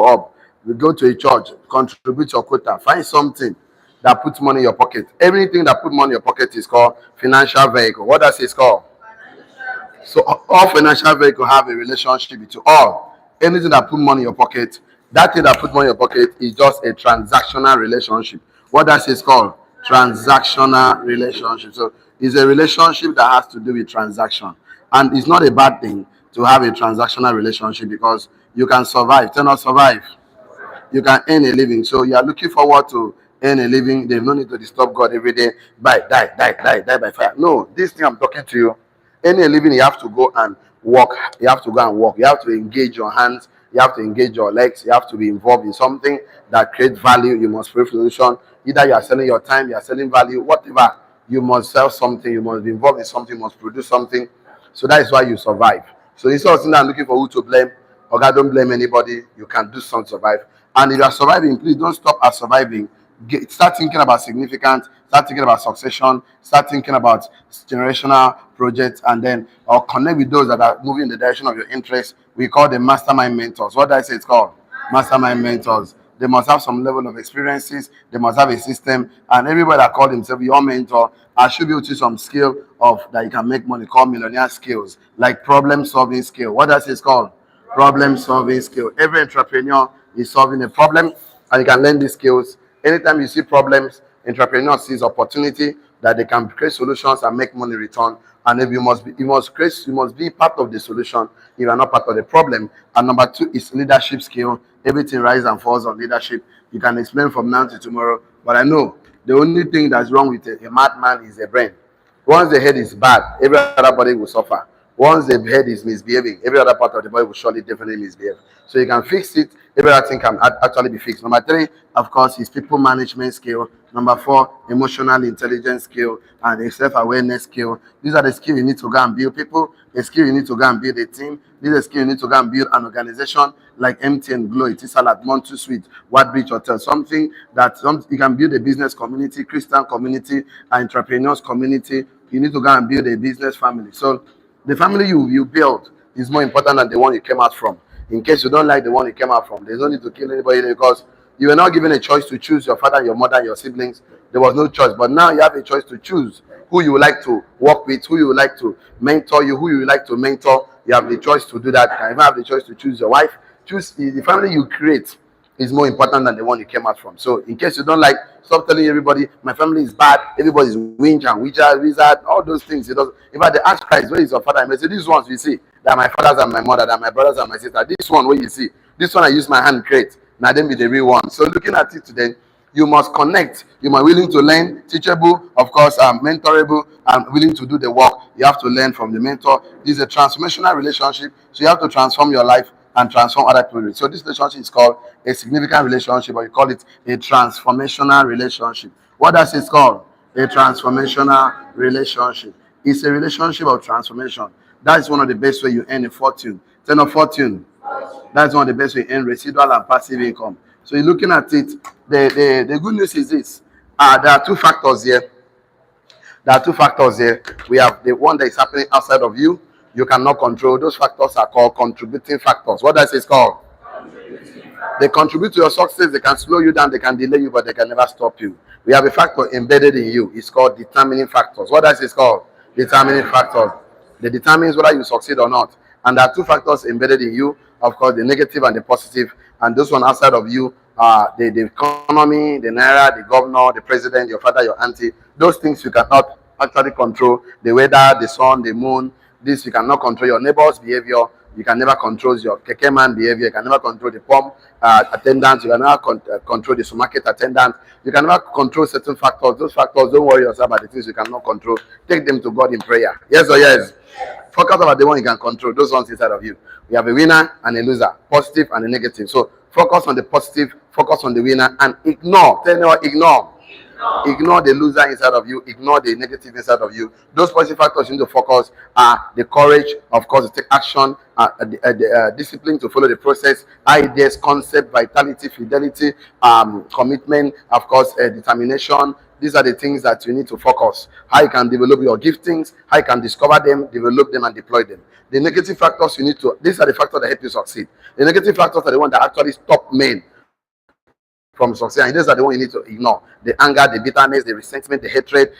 up. You go to a church, contribute your quota, find something that puts money in your pocket. Everything that puts money in your pocket is called financial vehicle. What does it called? So all financial vehicle have a relationship with you. All anything that put money in your pocket, that thing that put money in your pocket is just a transactional relationship. What does it called? Transactional relationship. So it's a relationship that has to do with transaction, and it's not a bad thing to have a transactional relationship because you can survive. Tell not survive. You can earn a living. So you are looking forward to earn a living. There's no need to disturb God every day. Die by fire. No, this thing I'm talking to you. Earning a living, you have to go and walk. You have to go and walk. You have to engage your hands. You have to engage your legs. You have to be involved in something that creates value. You must create solution. Either you are selling your time, you are selling value, whatever. You must sell something. You must be involved in something. You must produce something. So that is why you survive. So instead of sitting there looking for who to blame, or God, don't blame anybody. You can do something to survive. And if you are surviving, please don't stop at surviving. Start thinking about significance. Start thinking about succession. Start thinking about generational projects, and then or connect with those that are moving in the direction of your interest. We call them mastermind mentors. What did I say it's called? Mastermind mentors. They must have some level of experiences. They must have a system. And everybody that called himself your mentor, I should be able to some skill of that you can make money, called millionaire skills, like problem solving skill. What does it called? Problem solving skill. Every entrepreneur is solving a problem, and you can learn these skills. Anytime you see problems, entrepreneur sees opportunity that they can create solutions and make money return. And if you must be part of the solution. If you are not part of the problem. And number two is leadership skill. Everything rises and falls on leadership. You can explain from now to tomorrow, but I know the only thing that's wrong with a madman is the brain. Once the head is bad, every other body will suffer. Once the head is misbehaving, every other part of the body will surely definitely misbehave. So you can fix it. Every other thing can actually be fixed. Number three, of course, is people management skill. Number four, emotional intelligence skill and a self-awareness skill. These are the skills you need to go and build people. The skill you need to go and build a team. These are the skills you need to go and build an organization like MTN, Glow, Etisalat, Montu Suite, Whitebridge Hotel. Something that you can build a business community, Christian community, entrepreneurs community. You need to go and build a business family. So the family you build is more important than the one you came out from. In case you don't like the one you came out from, there's no need to kill anybody because you were not given a choice to choose your father, your mother, your siblings. There was no choice. But now you have a choice to choose who you would like to work with, who you would like to mentor you, who you would like to mentor. You have the choice to do that. You can even have the choice to choose your wife. Choose the family you create is more important than the one you came out from. So in case you don't like, stop telling everybody my family is bad, everybody's winch and wizard, all those things. It doesn't. In fact, they ask Christ, where is your father? I may say, these ones we see, that my fathers and my mother, that my brothers and my sister. This one where you see, this one I use my hand create. Now then be the real one. So looking at it today, you must connect. You must be willing to learn, teachable, of course, mentorable, and willing to do the work. You have to learn from the mentor. This is a transformational relationship. So you have to transform your life and transform other people. So this relationship is called a significant relationship, or you call it a transformational relationship. What does it called? A transformational relationship. It's a relationship of transformation. That's one of the best way you earn a fortune. Ten of fortune. That's one of the best way you earn residual and passive income. So you're looking at it. The good news is this. There are two factors here. There are two factors here. We have the one that is happening outside of you. You cannot control. Those factors are called contributing factors. What does it called? They contribute to your success. They can slow you down. They can delay you, but they can never stop you. We have a factor embedded in you. It's called determining factors. What does it called? Determining factors. They determines whether you succeed or not. And there are two factors embedded in you. Of course, the negative and the positive. And those one outside of you are the economy, the naira, the governor, the president, your father, your auntie. Those things you cannot actually control. The weather, the sun, the moon. This you cannot control. Your neighbor's behavior. You can never control your keke man behavior. You can never control the pump attendant. You can never control the supermarket attendant. You can never control certain factors. Those factors, don't worry yourself about the things you cannot control. Take them to God in prayer. Yes or yes? Focus about the one you can control. Those ones inside of you. We have a winner and a loser, positive and a negative. So focus on the positive, focus on the winner, and ignore. Tell me what ignore. Ignore the loser inside of you. Ignore the negative inside of you. Those positive factors you need to focus are the courage, of course, to take action, the discipline to follow the process, ideas, concept, vitality, fidelity, commitment, of course, determination. These are the things that you need to focus. How you can develop your giftings, how you can discover them, develop them, and deploy them. The negative factors you need to, these are the factors that help you succeed. The negative factors are the ones that actually stop men from succeeding. And these are the ones you need to ignore. The anger, the bitterness, the resentment, the hatred,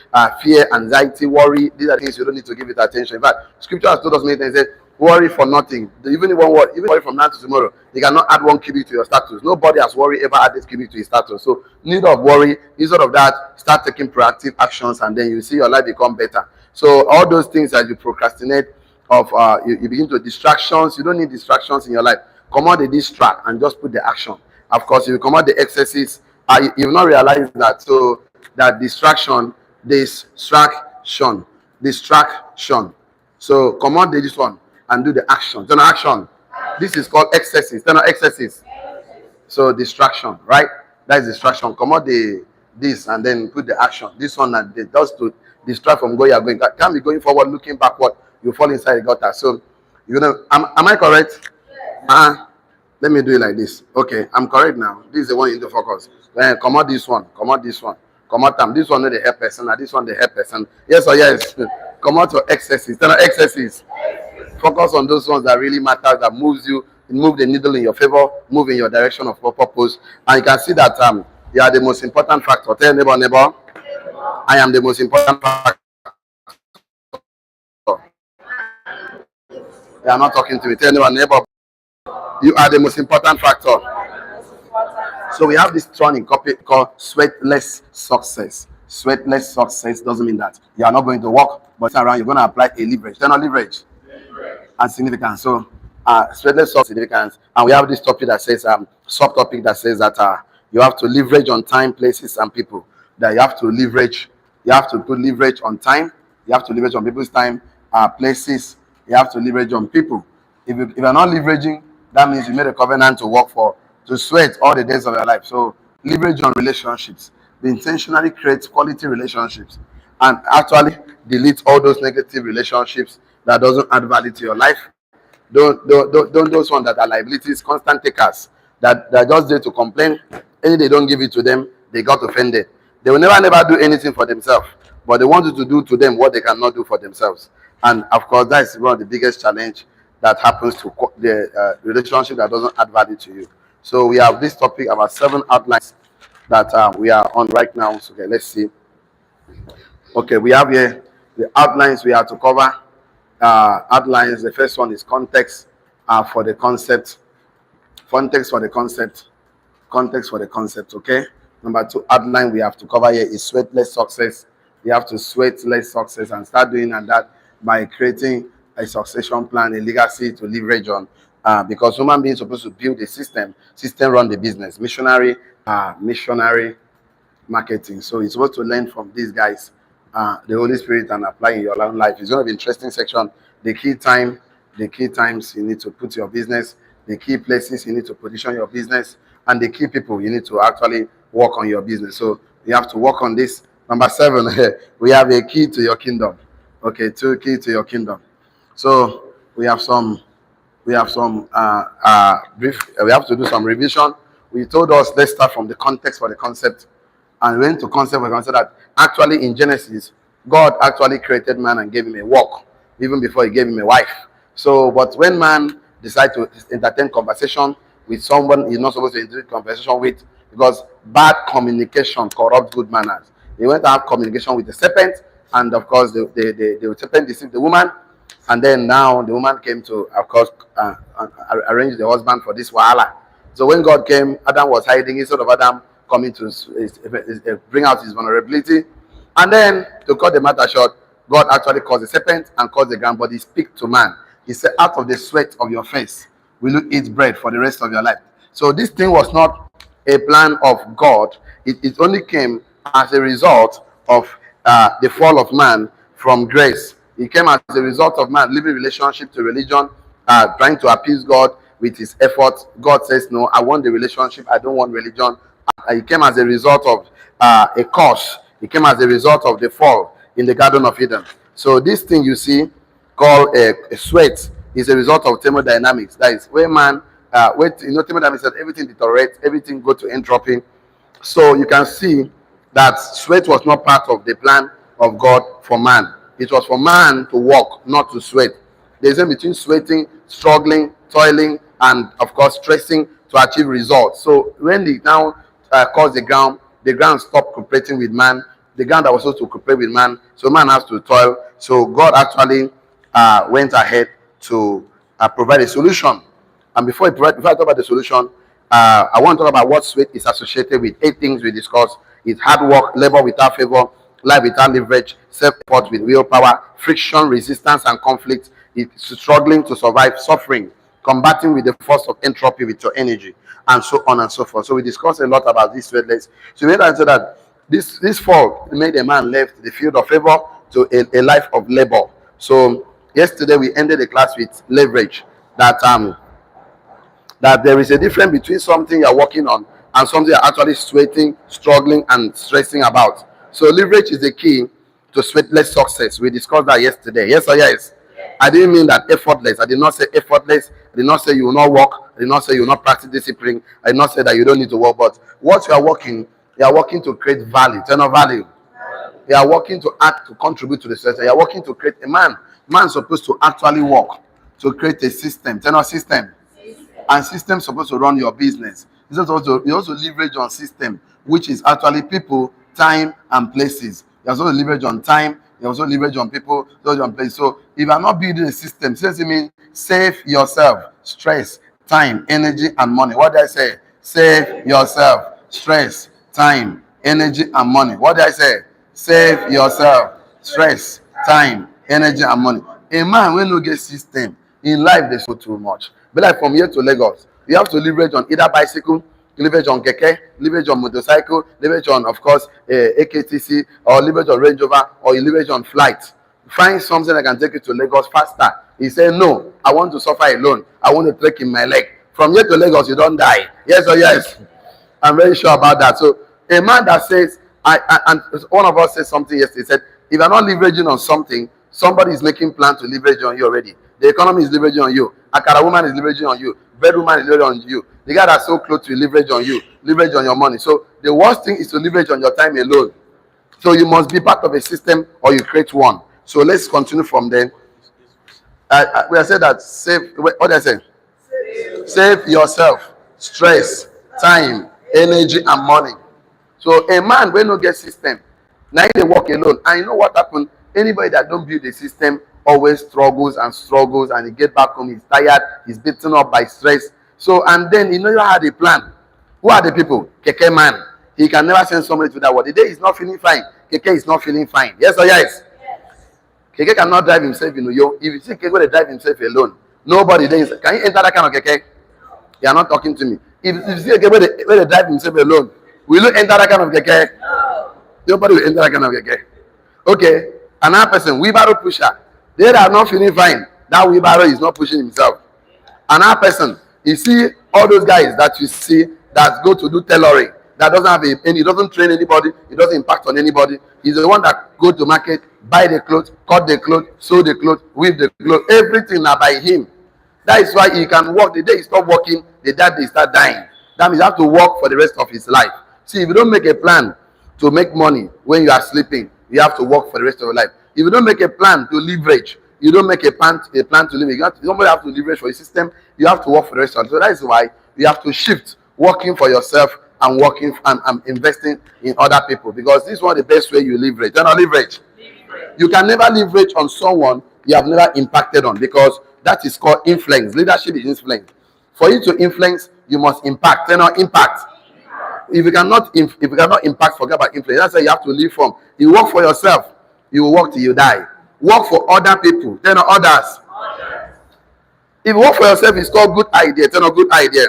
fear, anxiety, worry. These are things you don't need to give it attention. In fact, scripture has told us many times, worry for nothing. Even one word, even worry from now to tomorrow, you cannot add 1 cubit to your status. Nobody has worry ever added cubit to his status. So need of worry. Instead of that, start taking proactive actions, and then you see your life become better. So all those things that you procrastinate of, you begin to distractions. You don't need distractions in your life. Come on, the distract and just put the action. Of course, if you come out the excesses, you will not realize that. So that distraction. So come on this one and do the action. Turn on action. This is called excesses. Turn on excesses. So distraction, right? That is distraction. Come out this and then put the action. This one that does to distract from where you are going. Can't be going forward, looking backward. You fall inside the gutter. So you know, am I correct? Let me do it like this. Okay, I'm correct now. This is the one you need to focus. Then come out this one. Come out this one. Come out them. This one the help person. And this one the help person. Yes or yes? Come out your excesses. Turn on excesses. Focus on those ones that really matter, that moves you, move the needle in your favor, move in your direction of purpose. And you can see that you are the most important factor. Tell neighbor, I am the most important factor. They are not talking to me. Tell neighbor, you are the most important factor. So we have this training called sweatless success. Sweatless success doesn't mean that you are not going to work, but around you're going to apply a leverage. Then leverage and significance. So sweatless success, significance, and we have this topic that says subtopic that says that you have to leverage on time, places, and people. That you have to leverage. You have to put leverage on time. You have to leverage on people's time, places. You have to leverage on people. If you're not leveraging, that means you made a covenant to sweat all the days of your life. So leverage on relationships. Be intentionally create quality relationships and actually delete all those negative relationships that doesn't add value to your life. Don't those ones that are liabilities, constant takers, that are just there to complain. Any they don't give it to them, they got offended. They will never do anything for themselves, but they want you to do to them what they cannot do for themselves. And of course, that is one of the biggest challenge that happens to the relationship that doesn't add value to you. So we have this topic about 7 outlines that we are on right now. So okay, let's see. Okay, we have here the outlines we have to cover. Outlines. The first one is context for the concept. Context for the concept. Context for the concept. Okay. Number 2 outline we have to cover here is sweatless success. We have to sweat less success and start doing that by creating a succession plan, a legacy to leverage on. Because human beings are supposed to build a system run the business. Missionary marketing. So you're supposed to learn from these guys, the Holy Spirit, and apply in your own life. It's going to be an interesting section. The key times you need to put your business, the key places you need to position your business, and the key people you need to actually work on your business. So you have to work on this. Number 7, we have a key to your kingdom. Okay, 2 key to your kingdom. So we have some brief. We have to do some revision. We told us let's start from the context for the concept, and we went to concept for the concept that actually in Genesis, God actually created man and gave him a work even before he gave him a wife. So, but when man decides to entertain conversation with someone he's not supposed to entertain conversation with, because bad communication corrupts good manners. They went to have communication with the serpent, and of course the serpent deceived the woman. And then now the woman came to, of course, arrange the husband for this wahala. So when God came, Adam was hiding. Instead of Adam coming to bring out his vulnerability, and then to cut the matter short, God actually caused the serpent and caused the ground body speak to man. He said, "Out of the sweat of your face will you eat bread for the rest of your life." So this thing was not a plan of God. It only came as a result of the fall of man from grace. It came as a result of man living relationship to religion, trying to appease God with his efforts. God says, "No, I want the relationship. I don't want religion." It came as a result of a curse. It came as a result of the fall in the Garden of Eden. So this thing you see called a sweat is a result of thermodynamics. That is where man, thermodynamics said everything deteriorates, everything go to entropy. So you can see that sweat was not part of the plan of God for man. It was for man to work, not to sweat. There's a between sweating, struggling, toiling, and of course stressing to achieve results. So when they now cause the ground stopped cooperating with man. The ground that was supposed to cooperate with man, so man has to toil. So God actually went ahead to provide a solution. And before I talk about the solution, I want to talk about what sweat is associated with. 8 things we discussed: it's hard work, labor without favor, life without leverage, self-effort with willpower, friction, resistance, and conflict. It's struggling to survive, suffering, combating with the force of entropy with your energy, and so on and so forth. So we discussed a lot about this sweatless. So we answer that this fall made a man left the field of favor to a life of labor. So yesterday we ended the class with leverage. That there is a difference between something you're working on and something you're actually sweating, struggling, and stressing about. So leverage is the key to sweatless success. We discussed that yesterday. Yes or yes? I didn't mean that effortless. I did not say effortless. I did not say you will not work. I did not say you will not practice discipline. I did not say that you don't need to work. But what you are working to create value, turn of value. You are working to act, to contribute to the society. You are working to create a man. Man is supposed to actually work to create a system, turn of system. And system supposed to run your business. You also leverage on system, which is actually people, time, and places. You also leverage on time. You also leverage on people, on place. So if you are not building a system, seriously mean save yourself stress, time, energy, and money. What did I say? Save yourself stress, time, energy, and money. What did I say? Save yourself stress, time, energy, and money. A man will not get system in life. There's so too much. But like from here to Lagos, you have to leverage on either bicycle, leverage on keke, leverage on motorcycle, leverage on, of course, AKTC, or leverage on Range Rover, or you leverage on flight. Find something that can take you to Lagos faster. He said, no, I want to suffer alone. I want to trek in my leg. From here to Lagos, you don't die. Yes or yes? I'm very sure about that. So a man that says, and one of us said something yesterday, he said, if you're not leveraging on something, somebody is making plan to leverage on you already. The economy is leveraging on you. Akara woman is leveraging on you. Bread woman is leveraging on you. The guy that's so close to leverage on you, leverage on your money. So the worst thing is to leverage on your time alone. So you must be part of a system or you create one. So let's continue from there. We have said that save. What did I say? Save yourself stress, time, energy, and money. So a man will not get system. Now they work alone. And you know what happened? Anybody that don't build a system always struggles, and he get back home, he's tired, he's beaten up by stress. So, and then he never had a plan. Who are the people? Keke man. He can never send somebody to that world. The day he's not feeling fine, Keke is not feeling fine. Yes or yes? Keke cannot drive himself in Uyo. If you see Keke will drive himself alone, nobody there is. Can you enter that kind of Keke? You are not talking to me. If you see Keke where they drive himself alone, will you enter that kind of Keke? No. Nobody will enter that kind of Keke. Okay. Another person, wheelbarrow pusher. They are not feeling fine. That wheelbarrow is not pushing himself. Another person, you see all those guys that you see that go to do tailoring, that doesn't have he doesn't train anybody, he doesn't impact on anybody. He's the one that go to market, buy the clothes, cut the clothes, sew the clothes, weave the clothes, everything now by him. That is why he can work. The day he stop working, the day he start dying. That means he have to work for the rest of his life. See, if you don't make a plan to make money when you are sleeping, you have to work for the rest of your life. If you don't make a plan to leverage, you don't make a plan to leverage. Somebody have to leverage for your system. You have to work for the rest of it. So that is why you have to shift working for yourself and working and investing in other people, because this is one of the best way you leverage. Don't leverage. You can never leverage on someone you have never impacted on, because that is called influence. Leadership is influence. For you to influence, you must impact. Impact. If you cannot impact, forget about influence. That's why you have to live from. You work for yourself, you will work till you die. Work for other people, others. If you work for yourself, it's called good idea. Good idea.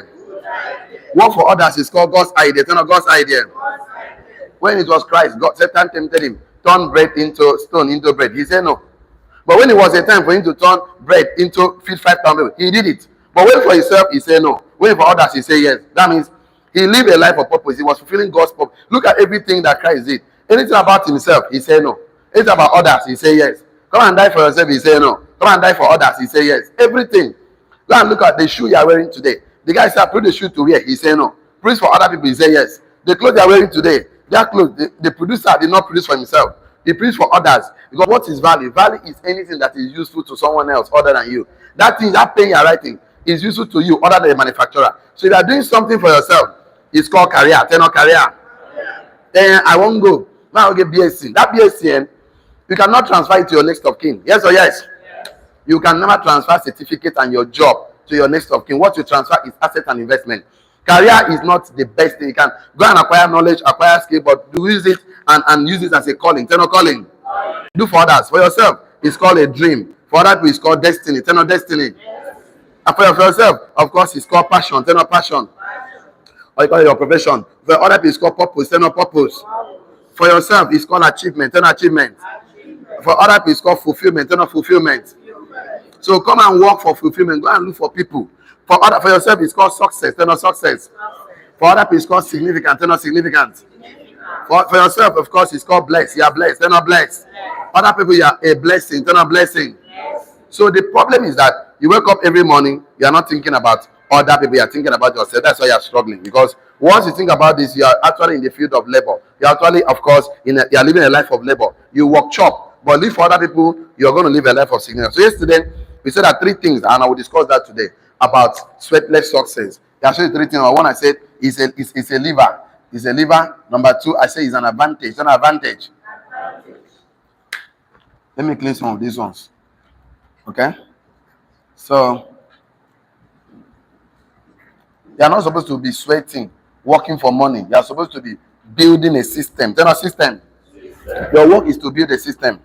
Work for others is called God's idea. God's idea. When it was Christ, Satan tempted him, turn bread into stone into bread. He said no. But when it was a time for him to turn bread into feed 5,000 people, he did it. But when for himself, he said no. When for others, he said yes. That means he lived a life of purpose. He was fulfilling God's purpose. Look at everything that Christ did. Anything about himself, he said no. Anything about others, he said yes. Come and die for yourself, he said no. Come and die for others, he said yes. Everything. Go and look at the shoe you are wearing today. The guy said, put the shoe to wear. He said no. Preach for other people, he said yes. The clothes you are wearing today, Their clothes, the producer did not produce for himself. He produced for others. Because what is value? Value is anything that is useful to someone else other than you. That thing, that pen you are writing is useful to you other than the manufacturer. So if you are doing something for yourself, it's called career. Tenor career. Then I won't go. Now I'll get BSc. That BSc, you cannot transfer it to your next of kin. Yes or yes? You can never transfer certificate and your job to your next of kin. What you transfer is asset and investment. Career is not the best thing. You can go and acquire knowledge, acquire skill, but do use it and use it as a calling. Tenor calling. Do for others. For yourself, it's called a dream. For other people, it's called destiny. Tenor destiny. And for yourself, of course, it's called passion. Tenor passion. Or you call it your profession. For other people, it's called purpose. Tenor purpose. For yourself, it's called achievement. Tenor achievement. For other people, it's called fulfillment. Tenor fulfillment. So come and work for fulfillment. Go and look for people. For yourself, it's called success. Tenor success. For other people, it's called significant. Tenor significant. For yourself, of course, it's called blessed. You are blessed. Tenor blessed. Other people, you are a blessing. Tenor blessing. So the problem is that you wake up every morning, you are not thinking about other people, you are thinking about yourself. That's why you are struggling. Because once you think about this, you are actually in the field of labor. You are actually, of course, you are living a life of labor. You work chop, but live for other people, you are going to live a life of significance. So yesterday, we said that 3 things, and I will discuss that today, about sweatless success. There are 3 things. Number 1, I said, it's a lever. It's a lever. Number 2, I say it's an advantage. It's an advantage. Let me clean some of these ones. Okay? So, you are not supposed to be sweating, working for money. You are supposed to be building a system. Tell us system. Your work is to build a system.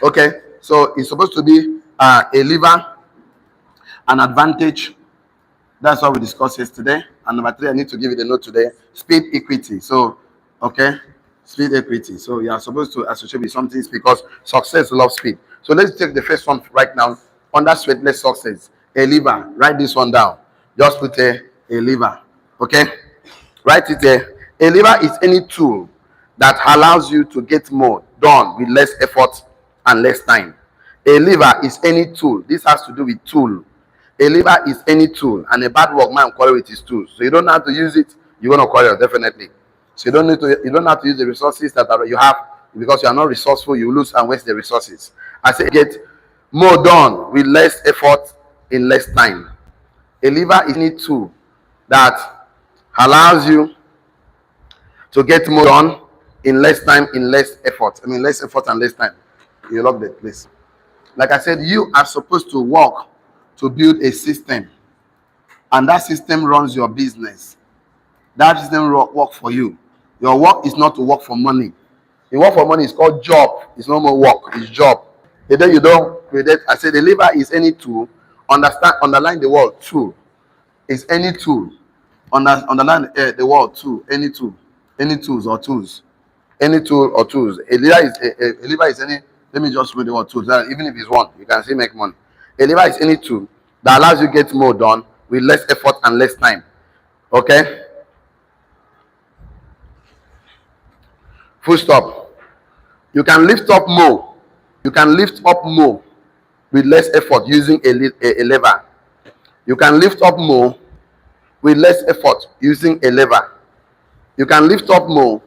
Okay? So, it's supposed to be a lever, an advantage. That's what we discussed yesterday. And number 3, I need to give it a note today. Speed equity. So, okay? Speed equity. So, you are supposed to associate with something because success loves speed. So, let's take the first one right now. Under sweatless success. A lever. Write this one down. Just put a lever. Okay? Write it there. A lever is any tool that allows you to get more done with less effort and less time. A lever is any tool. This has to do with tool. A lever is any tool, and a bad workman quarrel with his tools. So you don't have to use it. You're gonna quarrel definitely. So you don't have to use the resources that you have because you are not resourceful. You lose and waste the resources. I say get more done with less effort in less time. A lever is any tool that allows you to get more done in less time, in less effort. I mean, less effort and less time. You love that place. Like I said, you are supposed to work to build a system, and that system runs your business. That system work for you. Your work is not to work for money. The work for money is called job. It's no more work. It's job. And then you don't. I said the lever is any tool. Underline the word tool. It's any tool. Underline the word tool. Any tool. Any tools or tools. Any tool or tools. A lever is any. Let me just read the word tools. Even if it's one, you can still make money. A lever is any tool that allows you to get more done with less effort and less time. Okay? Full stop. You can lift up more. You can lift up more with less effort using a lever. You can lift up more with less effort using a lever. You can lift up more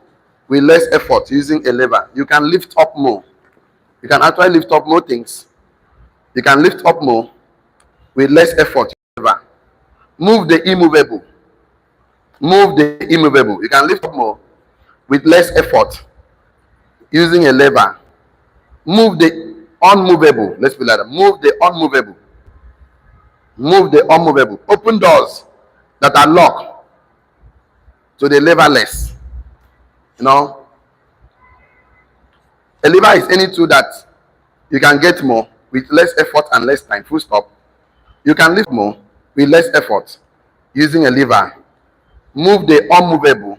with less effort using a lever. You can lift up more. You can actually lift up more things. You can lift up more with less effort. Move the immovable. Move the immovable. You can lift up more with less effort using a lever. Move the unmovable. Let's be like that. Move the unmovable. Move the unmovable. Open doors that are locked to the leverless. You know, a lever is any tool that you can get more with less effort and less time. Full stop. You can lift more with less effort using a lever. Move the unmovable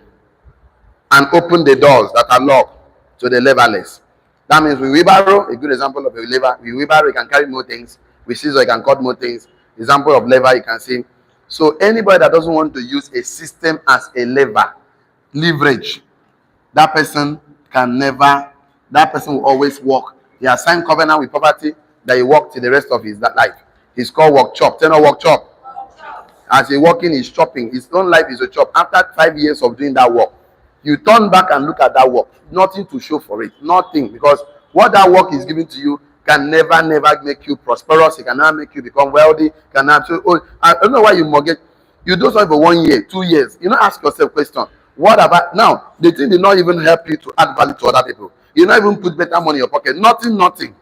and open the doors that are locked to the leverless. That means with wheelbarrow, a good example of a lever. With wheelbarrow, you can carry more things. With scissors, you can cut more things. Example of lever, you can see. So anybody that doesn't want to use a system as a lever, leverage, that person will always walk. He has signed covenant with poverty that he walked till the rest of his life. It's called work chop. Tell work chop. As he walking, he's chopping. His own life is a chop. After 5 years of doing that work, You turn back and look at that work. Nothing to show for it. Nothing. Because what that work is giving to you can never make you prosperous. It can never make you become wealthy. Can never, so, oh, I don't know why you mortgage. You do something for 1 year, 2 years. You know, ask yourself a question. What about now? The thing did not even help you to add value to other people. You not even put better money in your pocket. Nothing.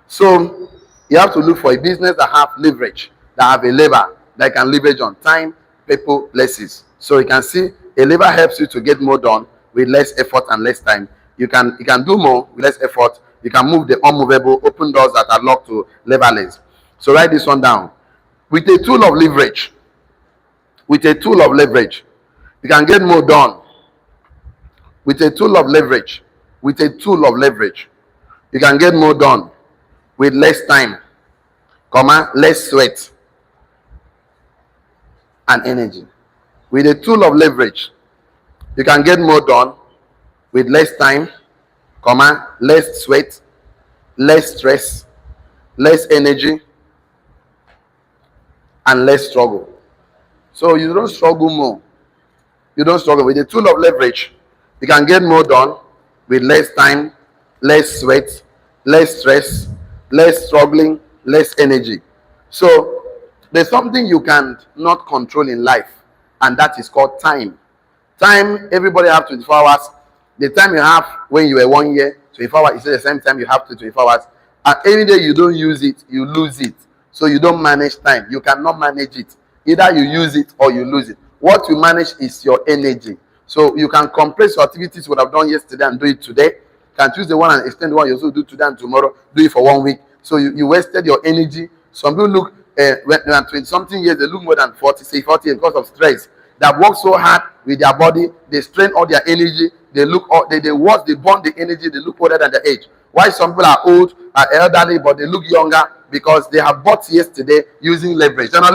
So you have to look for a business that have leverage, that have a lever that can leverage on time, people, places. So you can see a lever helps you to get more done with less effort and less time. You can do more with less effort. You can move the unmovable, open doors that are locked to leverless. So write this one down. With a tool of leverage, you can get more done. With a tool of leverage, you can get more done with less time, less sweat and energy. With a tool of leverage, you can get more done with less time, less sweat, less stress, less energy, and less struggle. So you don't struggle more. You don't struggle. With the tool of leverage, you can get more done with less time, less sweat, less stress, less struggling, less energy. So there's something you can not control in life, and that is called time. Time, everybody have 24 hours. The time you have when you were 1 year, 24 hours, is the same time you have to 24 hours. And any day you don't use it, you lose it. So you don't manage time. You cannot manage it. Either you use it or you lose it. What you manage is your energy. So you can compress your activities you would have done yesterday and do it today. You can choose the one and extend the one you also do today and tomorrow. Do it for 1 week. So you wasted your energy. Some people look, when they are 20-something years, they look more than 40 years because of stress. They work so hard with their body, they strain all their energy, they burn the energy, they look older than their age. Why some people are old, are elderly, but they look younger? Because they have bought yesterday using leverage. You know,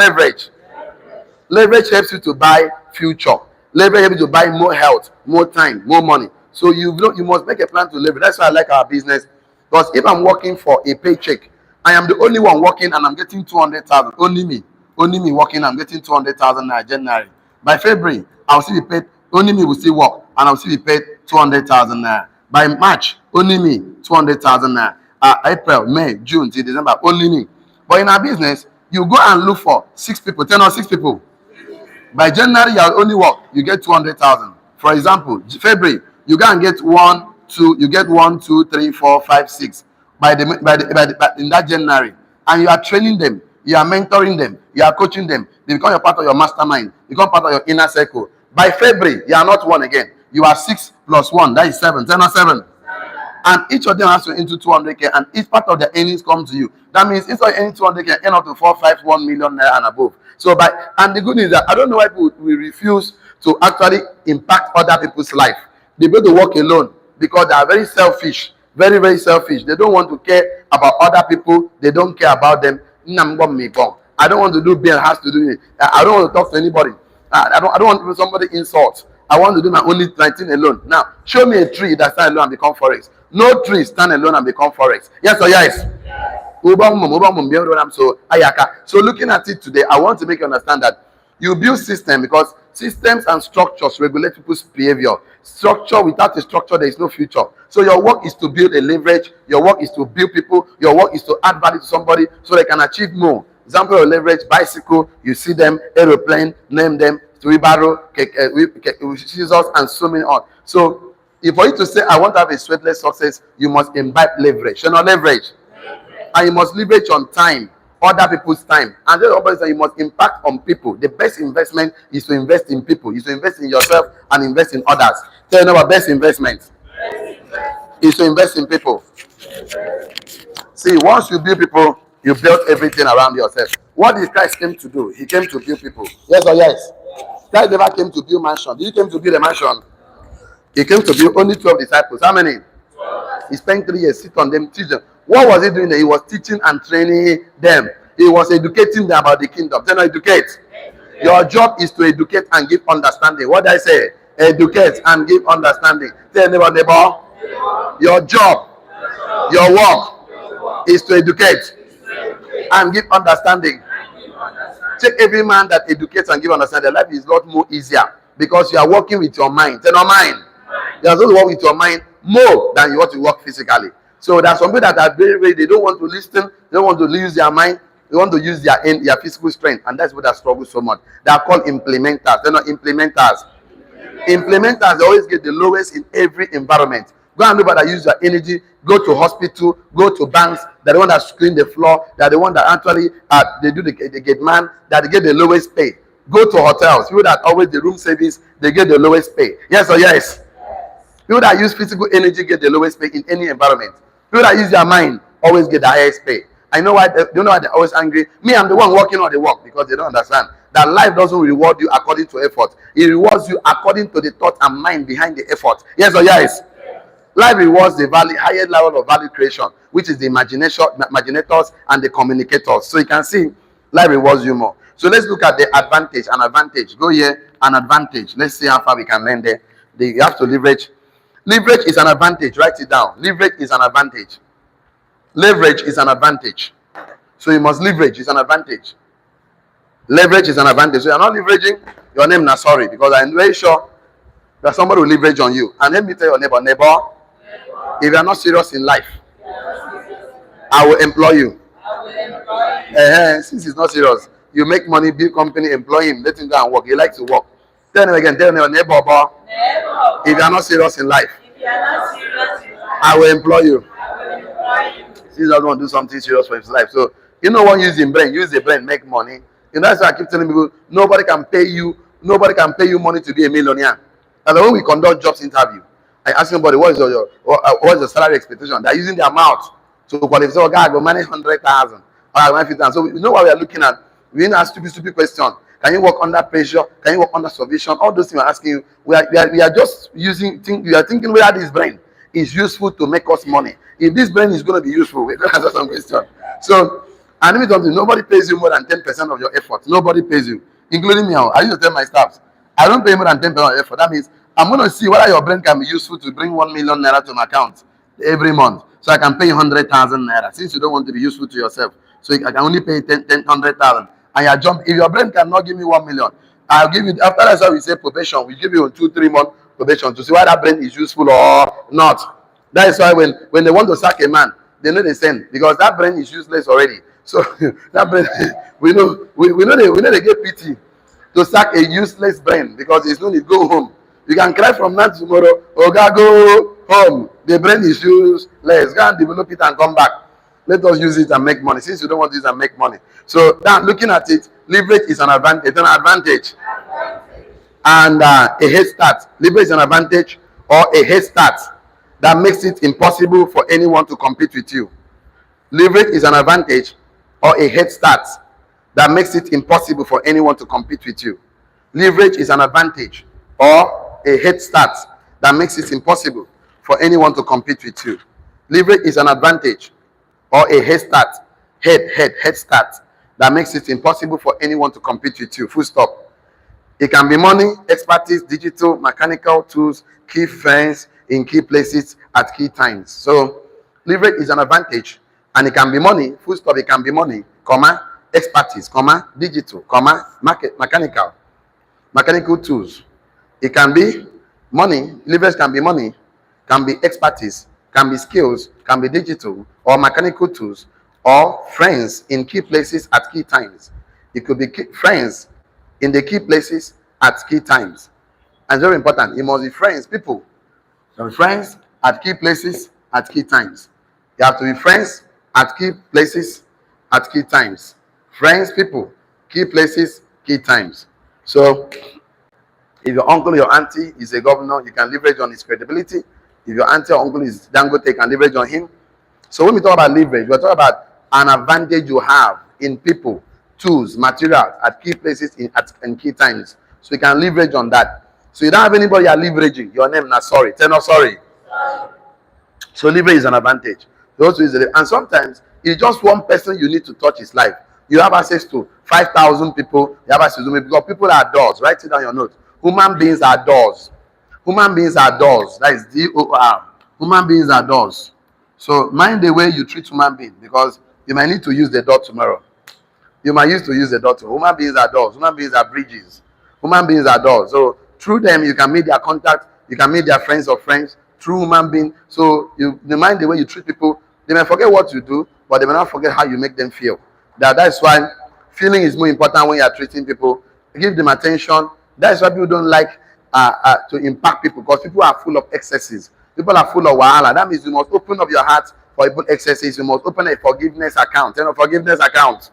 leverage helps you to buy future. Leverage helps you to buy more health, more time, more money. So you must make a plan to leverage. That's why I like our business. Because if I'm working for a paycheck, I am the only one working and I'm getting 200,000. Only me working, I'm getting 200,000 in January. By February, I'll still be paid. Only me will still work and I'll still be paid 200,000 naira. By March, only me 200,000 naira. April, May, June till December, only me. But in our business, you go and look for 6 people, 10 or 6 people. By January, you'll only work, you get 200,000. For example, February, you go and get 1, 2, you get 1, 2, 3, 4, 5, 6. In that January, and you are training them, you are mentoring them, you are coaching them. They become a part of your mastermind, become part of your inner circle. By February, you are not 1 again. You are 6 plus 1, that is 7. 10 or 7. And each of them has to into 200k, and each part of their earnings come to you. That means instead of earning 200k, earn up to 4, 5, 1 million naira and above. So and the good news is that I don't know why people will refuse to actually impact other people's life. They go to work alone because they are very selfish, very, very selfish. They don't want to care about other people. They don't care about them. I don't want to do being has to do it. I don't want to talk to anybody. I don't want to do somebody insult. I want to do my only thing alone. Now, show me a tree that stand alone and become forest. No tree stand alone and become forest. Yes or yes? So looking at it today, I want to make you understand that you build systems because systems and structures regulate people's behavior. Structure, without a structure, there is no future. So your work is to build a leverage. Your work is to build people. Your work is to add value to somebody so they can achieve more. Example of leverage: bicycle. You see them, aeroplane, name them, wheelbarrow, scissors, and so many on. So if for you to say, I want to have a sweatless success, you must imbibe leverage. You know, leverage. And you must leverage on time, other people's time. And then obviously you must impact on people. The best investment is to invest in people. Is to invest in yourself and invest in others. Tell you about best investment is to invest in people. See, once you build people, you build everything around yourself. What did Christ came to do? He came to build people. Yes or yes? Christ never came to build mansion. Did he came to build a mansion? He came to build only 12 disciples. How many? He spent 3 years, sit on them, teach them. What was he doing there? He was teaching and training them. He was educating them about the kingdom. Then educate. Your job is to educate and give understanding. What did I say? Educate and give understanding. Tell neighbor. Your job, your work is to educate and give understanding. Check every man that educates and give understanding. Life is a lot more easier. because you are working with your mind. Tell your mind. You are supposed to work with your mind more than you want to work physically. So there are some people that are very, they don't want to listen, they don't want to use their mind, they want to use their physical strength, and that's what that struggle so much. They are called implementers. They're not implementers. Implementers, they always get the lowest in every environment. Go and look at that use your energy, go to hospital, go to banks, they're the one that clean the floor, they're the one that actually they do the gate man, that they get the lowest pay. Go to hotels, people that always the room service, they get the lowest pay. Yes or yes? People that use physical energy get the lowest pay in any environment. People that use their mind always get the highest pay. I know why they don't know why they're always angry. Me, I'm the one working on the work because they don't understand that life doesn't reward you according to effort. It rewards you according to the thought and mind behind the effort. Yes or yes? Life rewards the highest level of value creation, which is the imaginators and the communicators. So you can see life rewards you more. So let's look at the advantage. An advantage. Go here, an advantage. Let's see how far we can learn there. You have to leverage. Leverage is an advantage. Write it down. Leverage is an advantage. Leverage is an advantage. So you must leverage. It's an advantage. Leverage is an advantage. So you're not leveraging your name, sorry, because I'm very sure that somebody will leverage on you. And let me tell your neighbor, if you are not serious in life, I will employ you. Since he's not serious, you make money, build company, employ him, let him go and work. He likes to work. Tell him again, tell your neighbor, if you are not serious in life, I will employ you. He doesn't want to do something serious for his life. So, you know what, use the brain, make money. You know, that's why I keep telling people, nobody can pay you money to be a millionaire. And when we conduct jobs interview, I ask somebody, what is your salary expectation? They're using their mouth to qualify. So, guy, I go manage 100,000. So, you know what we are looking at? We didn't ask stupid question. Can you work under pressure? Can you work under supervision? All those things we're asking you. We are just we are thinking whether this brain is useful to make us money. If this brain is going to be useful, we're going to answer some question. So, and let me tell you, nobody pays you more than 10% of your effort. Nobody pays you, including me. I used to tell my staff, I don't pay more than 10% of effort. That means I'm going to see whether your brain can be useful to bring 1 million naira to my account every month. So I can pay you 100,000 naira since you don't want to be useful to yourself. So I can only pay 100,000. And you jump. If your brain cannot give me 1 million, I'll give you, after that's how we say probation, we give you a 2-3 month probation to see whether that brain is useful or not. That is why when they want to sack a man, they know they send because that brain is useless already. So that brain, we know they get pity to sack a useless brain because it's no need go home. You can cry from now to tomorrow, Oga, go home. The brain is useless. Go and develop it and come back. Let us use it and make money. Since you don't want to use it and make money. So now looking at it, leverage is an advantage. It's an advantage. And a head start. Leverage is an advantage or a head start that makes it impossible for anyone to compete with you. Leverage is an advantage or a head start that makes it impossible for anyone to compete with you. Leverage is an advantage or a head start that makes it impossible for anyone to compete with you. Leverage is an advantage or a head start, head start that makes it impossible for anyone to compete with you. Full stop. It can be money, expertise, digital, mechanical tools, key friends in key places at key times. So leverage is an advantage and it can be money, full stop, it can be money, comma, expertise, comma, digital, comma, mechanical tools. It can be money, leverage can be money, can be expertise, can be skills, can be digital or mechanical tools or friends in key places at key times. It could be friends in the key places at key times. And it's very important. It must be friends, people. So friends at key places at key times. You have to be friends at key places at key times. Friends, people, key places, key times. So if your uncle or your auntie is a governor, you can leverage on his credibility. If your auntie or uncle is Dangote, you can leverage on him. So when we talk about leverage, we're talking about an advantage you have in people, tools, materials at key places in key times. So you can leverage on that. So you don't have anybody you're leveraging. Your name not sorry. Tell no sorry. So leverage is an advantage. And sometimes it's just one person you need to touch his life. You have access to 5,000 people. You have access to me because people are doors. Write it down your note. Human beings are doors. Human beings are doors. That is DOR. Human beings are doors. So mind the way you treat human beings because you might need to use the door tomorrow. You might use the door tomorrow. Human beings are doors. Human beings are bridges. Human beings are doors. So through them you can meet their contact, you can meet their friends of friends, through human being. So you mind the way you treat people. They may forget what you do, but they may not forget how you make them feel. That's why feeling is more important when you are treating people. Give them attention. That's why people don't like to impact people, because people are full of excesses. People are full of wahala. That means you must open up your heart for people excesses. You must open a forgiveness account. Forgiveness account.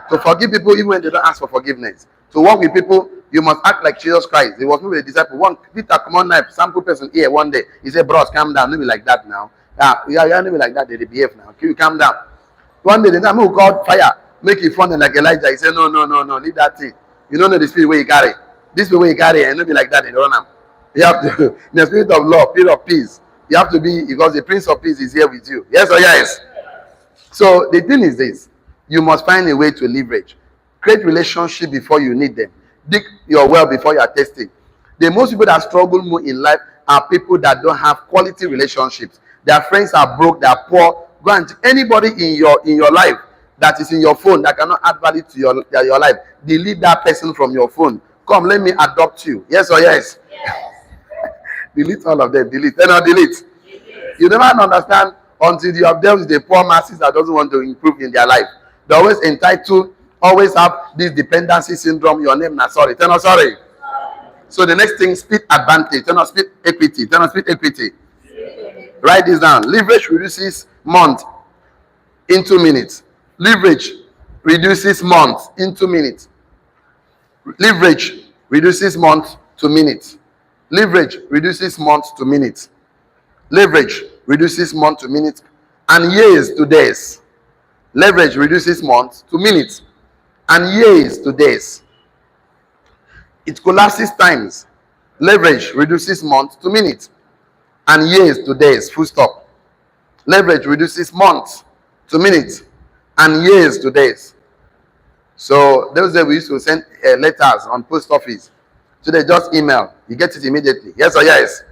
To forgive people even when they don't ask for forgiveness. To work with people, you must act like Jesus Christ. He was not with the disciple. One Peter, come on now, sample person here one day. He said, bros, calm down. Don't be like that now. Yeah, don't be like that. They behave now. Can you calm down? One day, the time who called fire, make it funny like Elijah. He said, no, leave that thing. You don't know the spirit where you carry. This spirit where you carry, and don't be like that in the run. You have to, in the spirit of love, spirit of peace. You have to be, because the Prince of Peace is here with you. Yes or yes? So the thing is this. You must find a way to leverage. Create relationship before you need them. Dig your well before you are tested. The most people that struggle more in life are people that don't have quality relationships. Their friends are broke, they are poor. Go and anybody in your life that is in your phone that cannot add value to your life, delete that person from your phone. Come, let me adopt you. Yes or yes? Delete all of them. Delete. Delete. You never understand until you have dealt with the poor masses that doesn't want to improve in their life. They're always entitled, always have this dependency syndrome. Your name, not sorry. Tell us sorry. So the next thing, speed advantage. Tell us speed equity. Tell us speed equity. Write this down. Leverage reduces month into minutes. Leverage reduces month into minutes. Leverage reduces month to minutes. Leverage reduces month to minutes. Leverage reduces month to minutes and years to days. Leverage reduces months to minutes and years to days. It collapses times. Leverage reduces months to minutes and years to days. Full stop. Leverage reduces months to minutes and years to days. So those days we used to send letters on post office. So they just email. You get it immediately. Yes or yes?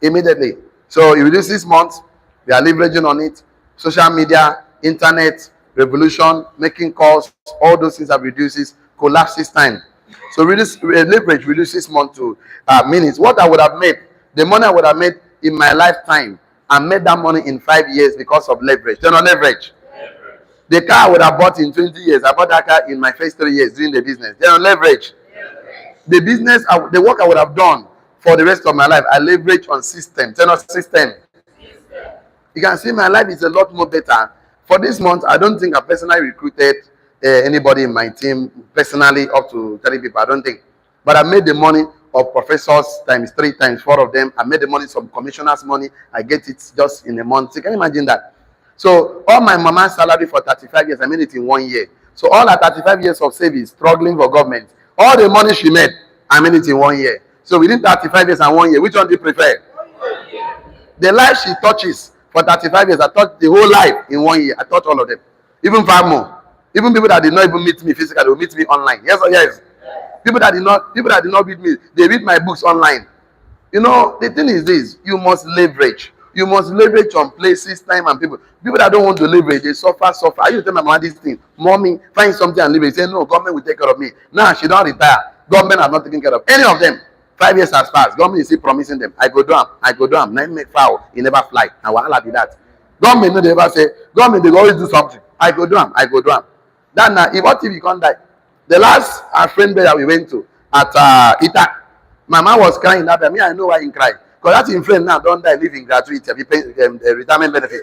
Immediately. So it reduces months. We are leveraging on it. Social media, internet, revolution, making calls, all those things that reduces, collapses time. So leverage reduces month to minutes. What I would have made, the money I would have made in my lifetime, I made that money in 5 years because of leverage. You know, leverage. The car I would have bought in 20 years, I bought that car in my first 3 years doing the business. You know, leverage. The business, the work I would have done for the rest of my life, I leverage on system. Tell us system. You can see my life is a lot more better. For this month, I don't think I personally recruited anybody in my team personally up to 30 people. I don't think. But I made the money of professors times 3 times 4 of them. I made the money from commissioners' money. I get it just in a month. So you can imagine that. So all my mama's salary for 35 years, I made it in 1 year. So all her 35 years of service, struggling for government, all the money she made, I made it in 1 year. So within 35 years and 1 year, which one do you prefer? The life she touches for 35 years, I touched the whole life in 1 year. I touched all of them. Even far more. Even people that did not even meet me physically, they will meet me online. Yes or yes? People that did not meet me, they read my books online. You know, the thing is this, you must leverage. You must leverage on places, time, and people. People that don't want to leverage, they suffer. I used to tell my mama this thing. Mommy, find something and leverage. Say, no, government will take care of me. Now she don't retire. Government are not taking care of any of them. 5 years has passed. Government is still promising them. I go down. Now make foul. He never fly. Now why did that? Government no, they ever say, government they always do something. I go down. Then what if you can't die? The last friend that we went to at Ita, my mom was crying that me. I know why he cried. Because that in friend now don't die living gratuity. He pay retirement benefit.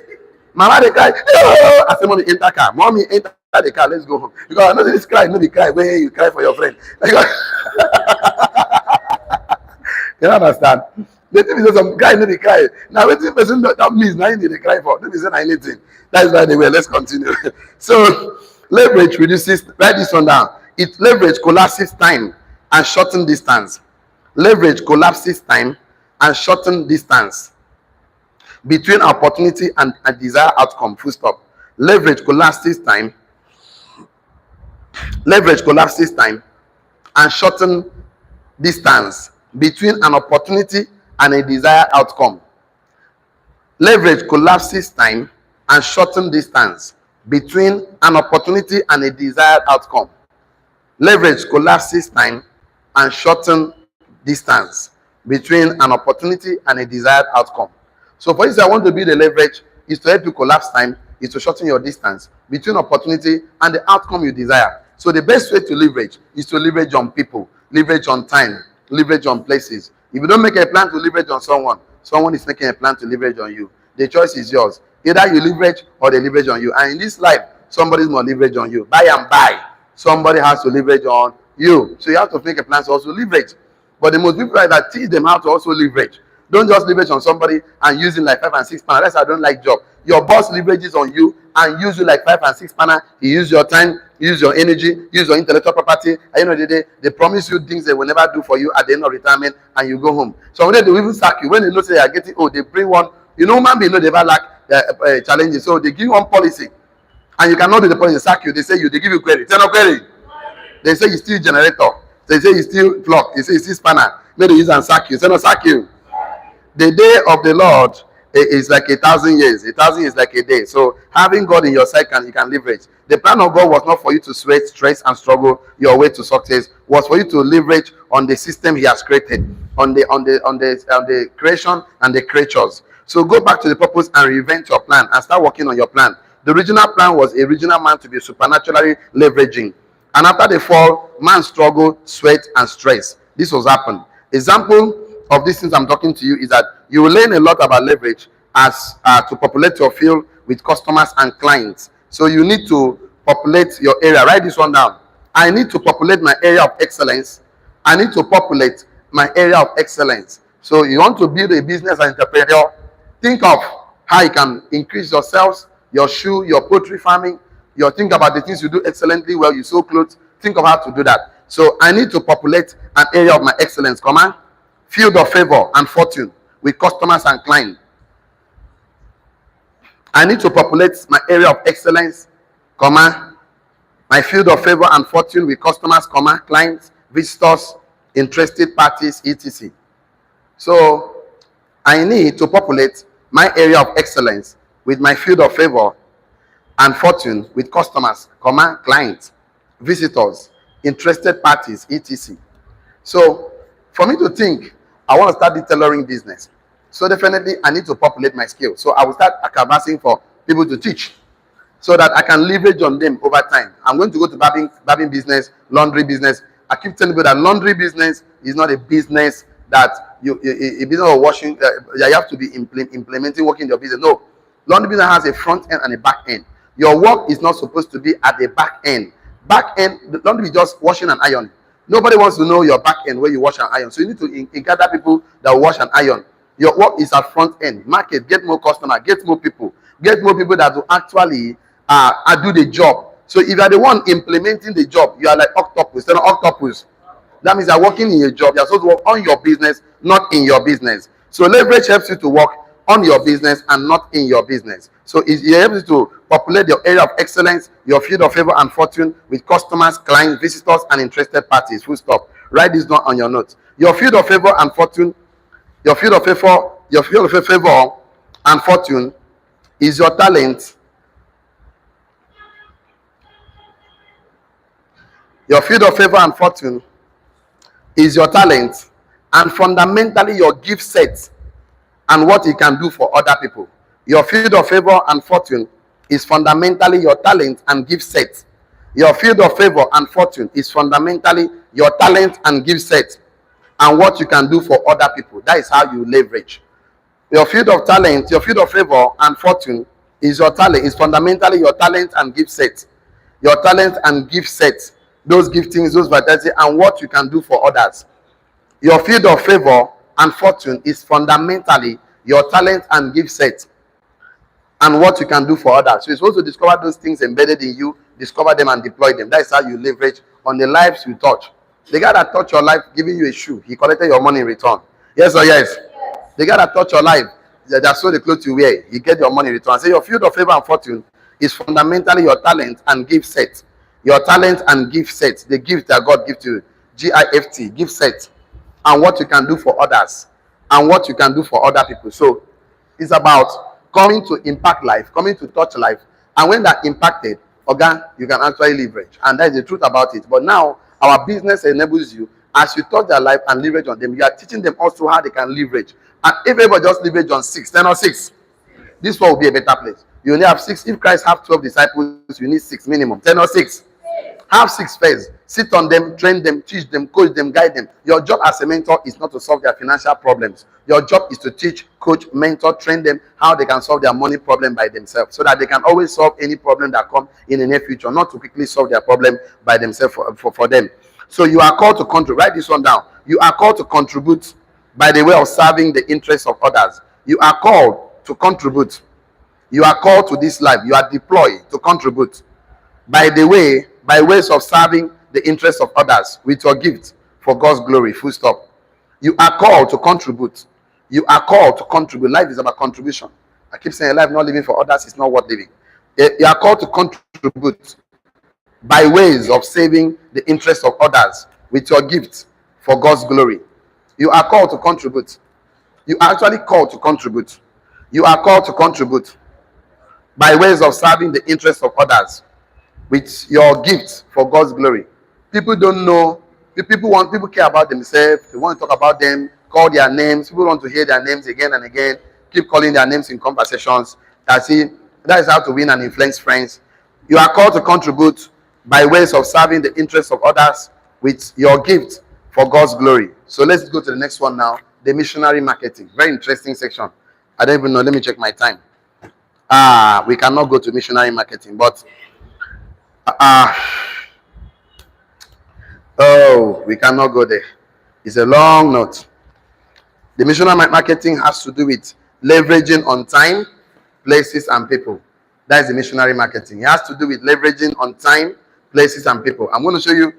Mama they cry. Oh! I said, mommy enter car. Mommy enter the car. Let's go home. Because I know this cry. No be cry. Where you cry for your friend. You understand? The thing is some guy no be cry. Now when the person that means now they cry for. Don't be saying anything. That is why they were. Let's continue. So leverage reduces. Write this one down. It leverage collapses time and shorten distance. Leverage collapses time and shorten distance between opportunity and a desired outcome. Full stop. Leverage collapses time. Leverage collapses time and shorten distance between an opportunity and a desired outcome. Leverage collapses time and shorten distance between an opportunity and a desired outcome. Leverage collapses time and shorten distance between an opportunity and a desired outcome. So for instance, I want to build a leverage is to help you collapse time, is to shorten your distance between opportunity and the outcome you desire. So the best way to leverage is to leverage on people, leverage on time, leverage on places. If you don't make a plan to leverage on someone, someone is making a plan to leverage on you. The choice is yours. Either you leverage or they leverage on you. And in this life, somebody's going to leverage on you. By and by, somebody has to leverage on you. So you have to make a plan to also leverage. But the most people are that teach them how to also leverage. Don't just leverage on somebody and use it like 5 and 6 panel. That's why I don't like job. Your boss leverages on you and use you like 5 and 6 panel. He use your time, use your energy, use your intellectual property. At the end of the day, they promise you things they will never do for you at the end of retirement, and you go home. So when they even sack you, when they know say they are getting old, they bring one. You know, man, they know they never lack challenges. So they give you one policy, and you cannot do the policy. They sack you. They say they give you query. Say no query. They say you steal generator. They say you steal clock. They say you steal spanner. Maybe they use and sack you. Say no sack you. The day of the Lord is like 1,000 years. 1,000 is like a day. So having God in your side, you can leverage. The plan of God was not for you to sweat, stress, and struggle your way to success. Was for you to leverage on the system He has created, on the creation and the creatures. So go back to the purpose and reinvent your plan and start working on your plan. The original plan was a regional man to be supernaturally leveraging. And after the fall, man struggled, sweat, and stress. This was happened. Example of these things I'm talking to you is that you will learn a lot about leverage as to populate your field with customers and clients. So you need to populate your area. Write this one down. I need to populate my area of excellence. I need to populate my area of excellence. So you want to build a business as entrepreneur, think of how you can increase your sales, your shoe, your poultry farming. You think about the things you do excellently well. You sew clothes. Think of how to do that. So I need to populate an area of my excellence, comma, field of favor and fortune with customers and clients. I need to populate my area of excellence, comma, my field of favor and fortune with customers, comma, clients, visitors, interested parties, etc. So I need to populate my area of excellence with my field of favor and fortune with customers, comma, clients, visitors, interested parties, etc. So for me to think, I want to start the tailoring business. So definitely I need to populate my skills. So I will start canvassing for people to teach so that I can leverage on them over time. I'm going to go to barbing business, laundry business. I keep telling people that laundry business is not a business that a business of washing, you have to be implementing working your business. No, laundry business has a front end and a back end. Your work is not supposed to be at the back end. Back end, the laundry is just washing and ironing. Nobody wants to know your back end where you wash and iron. So you need to gather people that wash and iron. Your work is at front end. Market, get more customers, get more people that will actually do the job. So if you are the one implementing the job, you are like octopus. They're not octopus. That means you are working in your job. You are supposed to work on your business, not in your business. So leverage helps you to work on your business and not in your business. So it helps you to populate your area of excellence, your field of favor and fortune with customers, clients, visitors, and interested parties. Full stop. Write this down on your notes. Your field of favor and fortune, your field of favor and fortune is your talent. Your field of favor and fortune is your talent and fundamentally your gift set and what you can do for other people. Your field of favor and fortune is fundamentally your talent and gift set. Your field of favor and fortune is fundamentally your talent and gift set and what you can do for other people. That is how you leverage. Your field of talent, your field of favor and fortune is your talent, is fundamentally your talent and gift set. Your talent and gift set, those giftings, those vitality, and what you can do for others. Your field of favor and fortune is fundamentally your talent and gift set and what you can do for others. So you're supposed to discover those things embedded in you, discover them and deploy them. That is how you leverage on the lives you touch. The guy that touched your life giving you a shoe, he collected your money in return. Yes or yes? The guy that touched your life, that sold the clothes you wear, he get your money in return. So your field of favor and fortune is fundamentally your talent and gift set. Your talent and gift set, the gift that God gives you, G-I-F-T, gift set, and what you can do for others, and what you can do for other people. So it's about coming to impact life, coming to touch life, and when that impacted, you can actually leverage, and that is the truth about it. But now our business enables you As you touch their life and leverage on them, you are teaching them also how they can leverage. And if everybody just leverage on 6, 10 or 6, this one will be a better place. You only have 6. If Christ have 12 disciples, you need 6 minimum. 10 or 6. Have 6 first. Sit on them, train them, teach them, coach them, guide them. Your job as a mentor is not to solve their financial problems. Your job is to teach, coach, mentor, train them how they can solve their money problem by themselves, so that they can always solve any problem that come in the near future, not to quickly solve their problem by themselves for them. So you are called to contribute. Write this one down. You are called to contribute by the way of serving the interests of others. You are called to contribute. You are called to this life. You are deployed to contribute by ways of serving the interests of others with your gift for God's glory. Full stop. You are called to contribute. You are called to contribute. Life is about contribution. I keep saying life not living for others is not worth living. You are called to contribute by ways of saving the interests of others with your gift for God's glory. You are called to contribute. You are actually called to contribute. You are called to contribute by ways of serving the interests of others with your gifts for God's glory. People don't know. People care about themselves. They want to talk about them, call their names. People want to hear their names again and again. Keep calling their names in conversations. That is how to win and influence friends. You are called to contribute by ways of serving the interests of others with your gift for God's glory. So let's go to the next one now. The missionary marketing. Very interesting section. I don't even know. Let me check my time. We cannot go to missionary marketing, but we cannot go there. It's a long note. The missionary marketing has to do with leveraging on time, places, and people. That is the missionary marketing. It has to do with leveraging on time, places, and people. I'm going to show you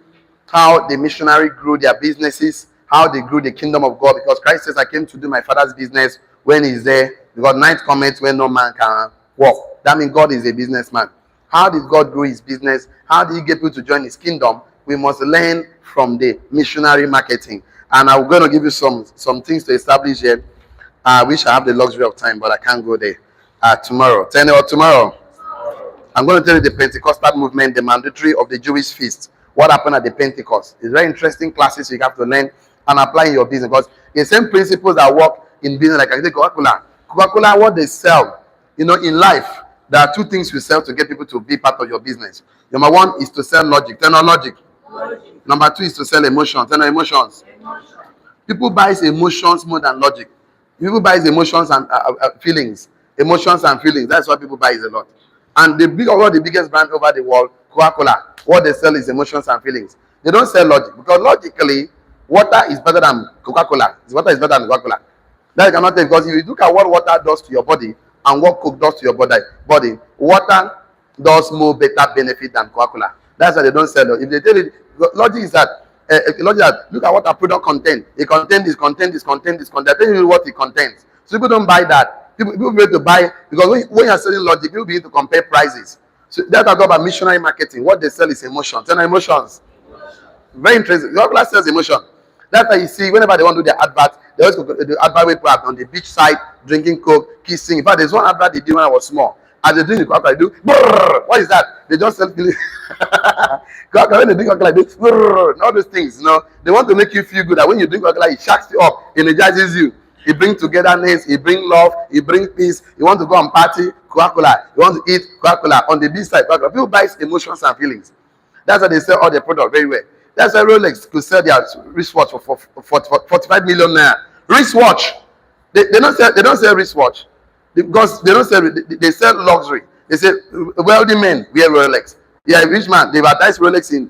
how the missionary grew their businesses, how they grew the kingdom of God, because Christ says, I came to do my Father's business when he's there, because night cometh when no man can walk. That means God is a businessman. How did God grow his business? How did he get people to join his kingdom? We must learn from the missionary marketing. And I'm going to give you some things to establish here. I wish I have the luxury of time, but I can't go there. Tomorrow. Tomorrow. I'm going to tell you the Pentecostal movement, the mandatory of the Jewish feast. What happened at the Pentecost? It's very interesting classes you have to learn and apply in your business. Because the same principles that work in business, like I say Coca-Cola. Coca-Cola, what they sell, in life, there are 2 things you sell to get people to be part of your business. Number 1 is to sell logic. Turn on logic. Number 2 is to sell emotions. Turn on emotions. People buy emotions more than logic. People buy emotions and feelings. Emotions and feelings. That's what people buy is a lot. And the biggest brand over the world, Coca-Cola, what they sell is emotions and feelings. They don't sell logic, because logically, water is better than Coca-Cola. Water is better than Coca-Cola. That you cannot tell, because if you look at what water does to your body and what Coke does to your body, water does more better benefit than Coca-Cola. That's why they don't sell it. If they tell you, logic is that, look at what a product contains. It contains this, contains this, contains this, contains. They tell you what it contains. So people don't buy that. People begin to buy, because when you're selling logic, people begin to compare prices. So that's what I talk about missionary marketing. What they sell is emotions. Tell them emotions. Very interesting. Coca-Cola sells emotion. That's why you see, whenever they want to do their advert, they always go the advert where people are on the beach side, drinking Coke, kissing. In fact, there's one advert they did when I was small. As they drink the Coca-Cola, they do, brrr. What is that? They just sell Coca-Cola, when they drink Coca-Cola, they do, brrr. All those things, they want to make you feel good. That when you drink Coca-Cola, it shacks you up, energizes you. It brings togetherness, it brings love, it brings peace. You want to go and party, Coca-Cola. You want to eat, Coca-Cola. On the beach side, Coca-Cola. People buy emotions and feelings. That's why they sell all their products very well. That's why Rolex could sell their wristwatch for 45 million naira. Wristwatch. They don't sell wristwatch, because they sell luxury. They say wealthy men wear Rolex. Yeah, rich man, they advertise Rolex in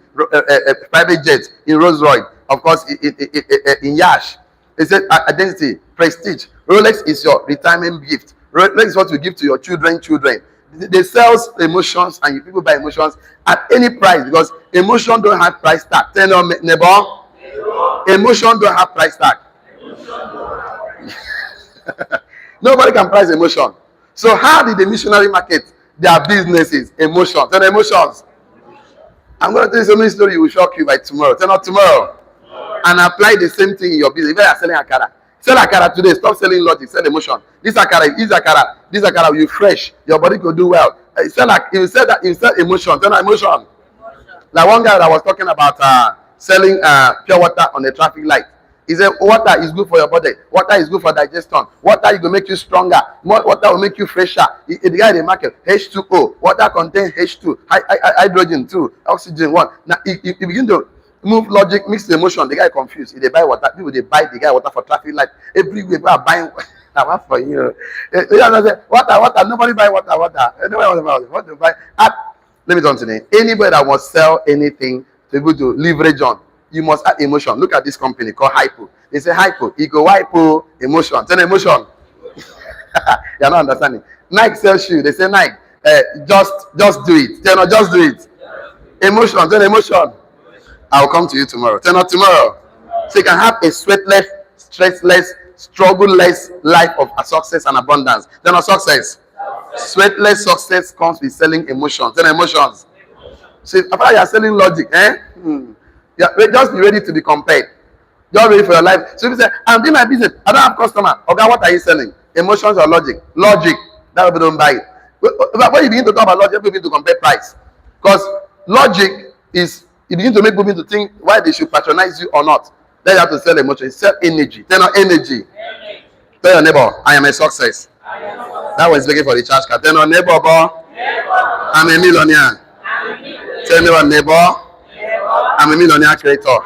private jets, in Rolls Royce, of course, in Yash. They said identity, prestige. Rolex is your retirement gift. Rolex is what you give to your children. They sell emotions, and people buy emotions at any price, because emotion don't have price tag. Tell your neighbor, emotion don't have price tag. Nobody can price emotion. So how did the missionary market their businesses? Emotion. Tell them emotions. I'm going to tell you so many stories, will shock you by tomorrow. Tell not tomorrow. And apply the same thing in your business. If you are selling akara, sell akara today. Stop selling logic. Sell emotion. This akara, you fresh. Your body could do well. You sell emotion. Tell emotion. Like one guy that was talking about selling pure water on a traffic light. He said, water is good for your body. Water is good for digestion. Water is going to make you stronger. Water will make you fresher. The guy in the market, H2O. Water contains H2, hydrogen 2, oxygen 1. Now, you begin to move logic, mix the emotion. The guy confused. If they buy water, people, they buy the guy water for traffic light. Everywhere, people are buying water for you. Water. Nobody buy water. Nobody want to buy. Let me tell you today. Anybody that wants to sell anything to be able to leverage on, you must add emotion. Look at this company called Hypo. They say Hypo, ego, hypo, emotion. Tell emotion. You're not understanding. Nike sells shoe. They say Nike, just do it. Tell just do it. Emotion. Tell emotion. I'll come to you tomorrow. Tell not tomorrow. So you can have a sweatless, stressless, struggle-less life of success and abundance. Tell not success. Sweatless success comes with selling emotions. Tell emotions. See, after you are selling logic, Yeah, just be ready to be compared. Just ready for your life. So if you say, I'm doing my business, I don't have customer. Okay, what are you selling? Emotions or logic? Logic. That people don't buy it. But when you begin to talk about logic, people begin to compare price. Because logic is, you begin to make people to think why they should patronize you or not. Then you have to sell emotion. Sell energy. Tell your energy. Tell your neighbor, I am a success. That was begging for the charge card. Tell your neighbor, I'm a millionaire. Tell your neighbor, I'm a millionaire creator.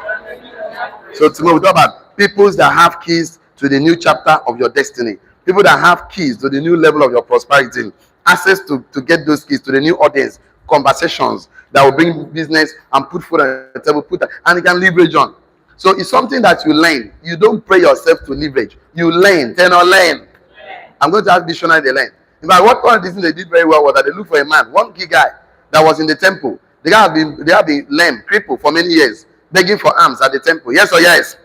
So tomorrow we talk about people that have keys to the new chapter of your destiny. People that have keys to the new level of your prosperity. Access to get those keys to the new audience. Conversations that will bring business and put food on the table. And you can leverage on. So it's something that you learn. You don't pray yourself to leverage. You learn. Then or learn. I'm going to ask dictionary they learn. In fact, what one of the things they did very well was that they looked for a man, one key guy that was in the temple. They have been lame, crippled for many years, begging for alms at the temple. Yes or yes?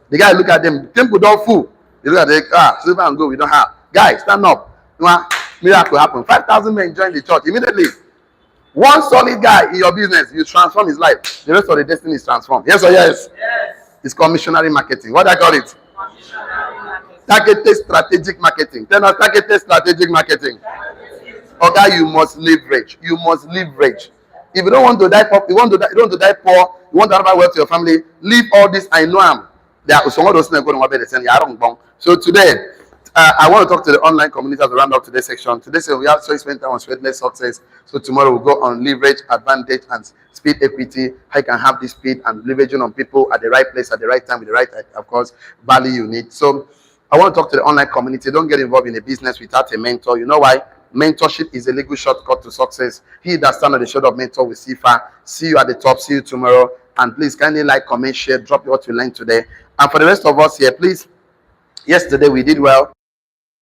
The guy look at them. The temple don't full. They look at them. Silver and gold we don't have. Guy, stand up. Miracle happen. 5,000 men join the church immediately. One solid guy in your business, you transform his life. The rest of the destiny is transformed. Yes or yes? Yes. It's called missionary marketing. What do I call it? Targeted strategic marketing. Then targeted strategic marketing. Okay, you must leverage. You must leverage. If you don't want to die poor, you don't want to die poor, you want to have wealth to your family, leave all this. I know there are some of those things going to. So today, I want to talk to the online community as we round up today's section. Today, we have spent time on sweatless success. So tomorrow we'll go on leverage, advantage, and speed equity. How you can have this speed and leveraging on people at the right place, at the right time, with the right, of course, value you need. So I want to talk to the online community. Don't get involved in a business without a mentor. You know why? Mentorship is a legal shortcut to success. He that stands on the shoulder of mentor will see far. See you at the top. See you tomorrow. And please kindly like, comment, share, drop what you learned today. And for the rest of us here, please, yesterday we did well.